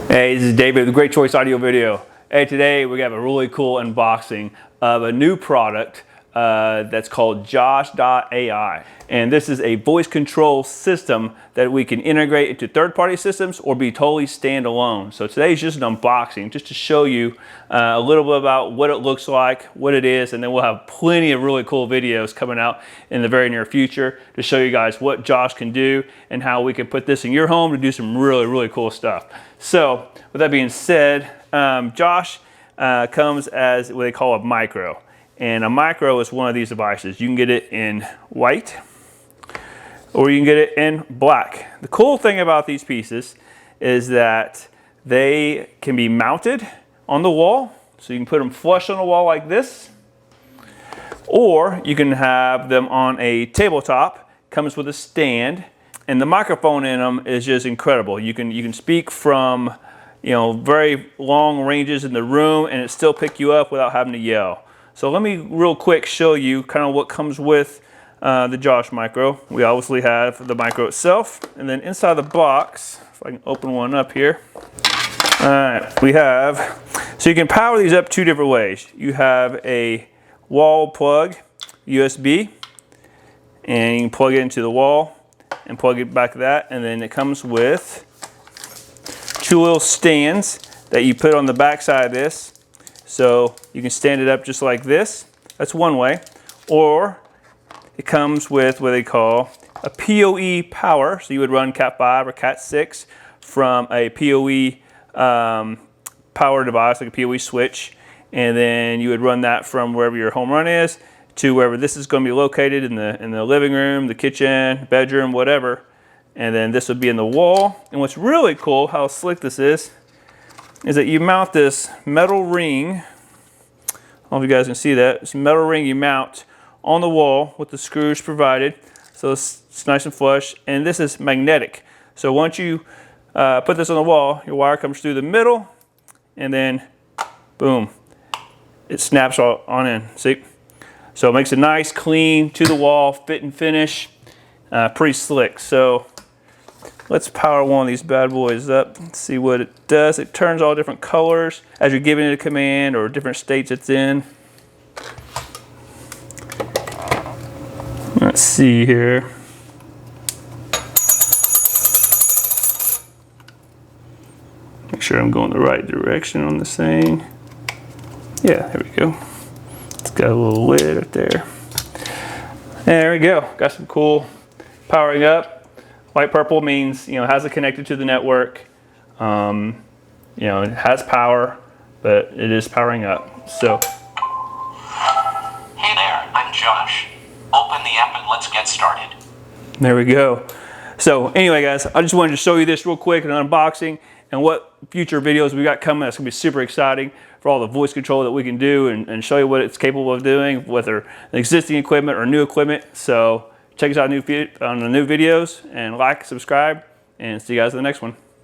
Hey, this is David with Great Choice Audio Video. Hey, today we have a really cool unboxing of a new product that's called Josh.ai. And this is a voice control system that we can integrate into third-party systems or be totally standalone. So today's just an unboxing, just to show you a little bit about what it looks like, what it is, and then we'll have plenty of really cool videos coming out in the very near future to show you guys what Josh can do and how we can put this in your home to do some really cool stuff. So with that being said, Josh comes as what they call a micro. And a micro is one of these devices. You can get it in white or you can get it in black. The cool thing about these pieces is that they can be mounted on the wall. So you can put them flush on the wall like this, or you can have them on a tabletop. Comes with a stand, and the microphone in them is just incredible. You can speak from very long ranges in the room and it still pick you up without having to yell. So let me real quick show you kind of what comes with the Josh micro. We obviously have the micro itself, and then inside the box, if I can open one up here. All right, we have, so you can power these up two different ways. You have a wall plug, USB, and you can plug it into the wall and plug it back to that, and then it comes with two little stands that you put on the back side of this. So you can stand it up just like this. That's one way. Or it comes with what they call a PoE power. So you would run Cat 5 or Cat 6 from a PoE power device, like a PoE switch. And then you would run that from wherever your home run is to wherever this is going to be located in the living room, the kitchen, bedroom, whatever. And then this would be in the wall. And what's really cool, how slick this is that you mount this metal ring. I don't know if you guys can see that. It's a metal ring you mount on the wall with the screws provided. So it's nice and flush. And this is magnetic. So once you put this on the wall, your wire comes through the middle and then boom, it snaps on in. See? So it makes it nice, clean, to the wall, fit and finish. Pretty slick. So let's power one of these bad boys up and see what it does. It turns all different colors as you're giving it a command or different states it's in. Let's see here. Make sure I'm going the right direction on this thing. Yeah, there we go. It's got a little lid right there. There we go. Got some cool powering up. White purple means has it connected to the network. It has power, but it is powering up. So. Hey there, I'm Josh. Open the app and let's get started. There we go. So anyway, guys, I just wanted to show you this real quick, an unboxing, and what future videos we got coming. That's gonna be super exciting for all the voice control that we can do and show you what it's capable of doing, whether existing equipment or new equipment. So check us out on the new videos and like, subscribe, and see you guys in the next one.